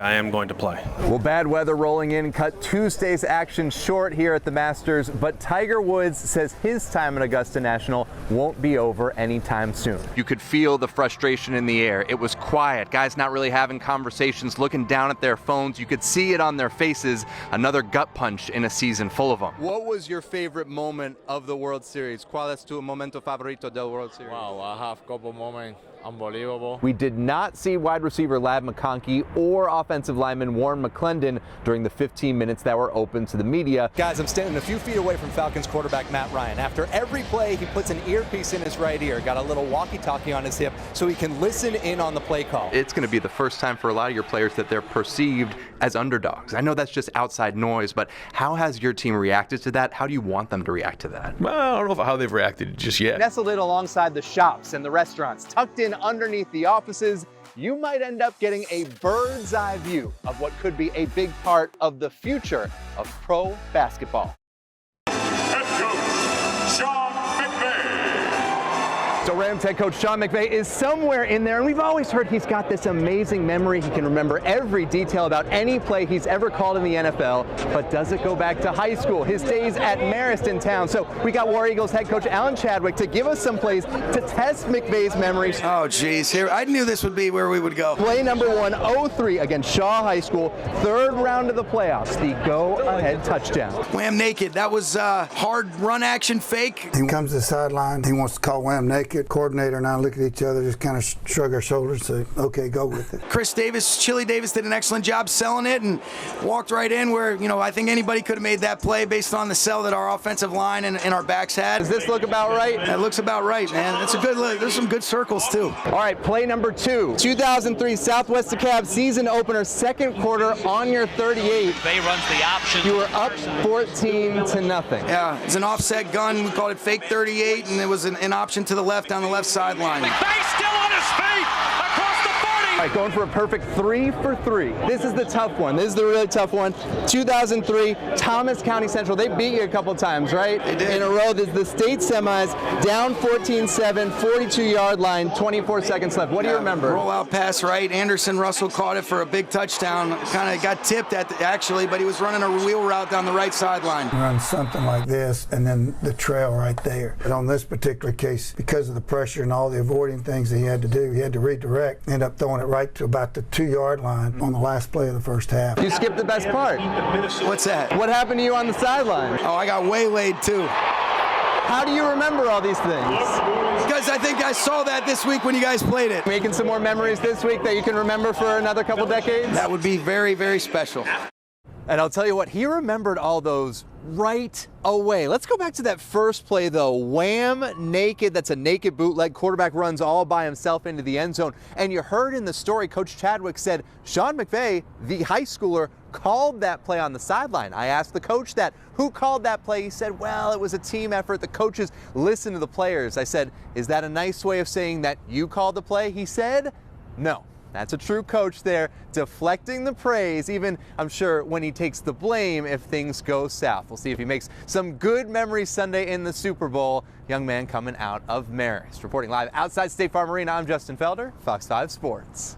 I am going to play. Well, bad weather rolling in cut Tuesday's action short here at the Masters, but Tiger Woods says his time at Augusta National won't be over anytime soon. You could feel the frustration in the air. It was quiet. Guys not really having conversations, looking down at their phones. You could see it on their faces. Another gut punch in a season full of them. What was your favorite moment of the World Series? ¿Cuál es tu momento favorito del World Series? Wow, I have a couple moments. Unbelievable. We did not see wide receiver Ladd McConkey or offensive lineman Warren McClendon during the 15 minutes that were open to the media. Guys, I'm standing a few feet away from Falcons quarterback Matt Ryan. After every play, he puts an earpiece in his right ear, got a little walkie-talkie on his hip so he can listen in on the play call. It's going to be the first time for a lot of your players that they're perceived as underdogs. I know that's just outside noise, but how has your team reacted to that? How do you want them to react to that? Well, I don't know how they've reacted just yet. Nestled in alongside the shops and the restaurants, tucked in underneath the offices, you might end up getting a bird's eye view of what could be a big part of the future of pro basketball. So Rams head coach Sean McVay is somewhere in there, and we've always heard he's got this amazing memory. He can remember every detail about any play he's ever called in the NFL, but does it go back to high school, his days at Marist in town? So we got War Eagles head coach Alan Chadwick to give us some plays to test McVay's memories. Oh, geez. Here, I knew this would be where we would go. Play number 103 against Shaw High School, third round of the playoffs, the go-ahead touchdown. Wham naked. That was hard run action fake. He comes to the sideline. He wants to call wham naked. Coordinator and I look at each other, just kind of shrug our shoulders and say, okay, go with it. Chris Davis, Chili Davis did an excellent job selling it and walked right in where, you know, I think anybody could have made that play based on the sell that our offensive line and our backs had. Does this look about right? That looks about right, man. That's a good look. There's some good circles, too. All right, play number 2. 2003 Southwest DeKalb season opener, second quarter on your 38. Bay runs the option. You were up 14-0. Yeah, it's an offset gun. We called it fake 38, and it was an option to the left on the left sideline. McVay still on his feet across the 40. All right, going for a perfect 3 for 3. This is the tough one. This is the really tough one. 2003 Thomas County Central. They beat you a couple times, right? They did. In a row. This is the state semis. Down 14-7, 42-yard line, 24 seconds left. What do you remember? Roll out pass right. Anderson Russell caught it for a big touchdown. Kind of got tipped actually, but he was running a wheel route down the right sideline. Run something like this, and then the trail right there. But on this particular case, because of the pressure and all the avoiding things that he had to do, he had to redirect. Ended up throwing it right to about the 2-yard line on the last play of the first half. You skipped the best part. What's that? What happened to you on the sideline? Oh, I got waylaid too. How do you remember all these things? Because I think I saw that this week when you guys played it. Making some more memories this week that you can remember for another couple decades? That would be very, very special. And I'll tell you what, he remembered all those right away. Let's go back to that first play, though. Wham naked. That's a naked bootleg. Quarterback runs all by himself into the end zone. And you heard in the story, Coach Chadwick said Sean McVay, the high schooler, called that play on the sideline. I asked the coach that. Who called that play? He said, well, it was a team effort. The coaches listened to the players. I said, is that a nice way of saying that you called the play? He said, no. That's a true coach there, deflecting the praise, even, I'm sure, when he takes the blame if things go south. We'll see if he makes some good memories Sunday in the Super Bowl. Young man coming out of Marist. Reporting live outside State Farm Arena, I'm Justin Felder, Fox 5 Sports.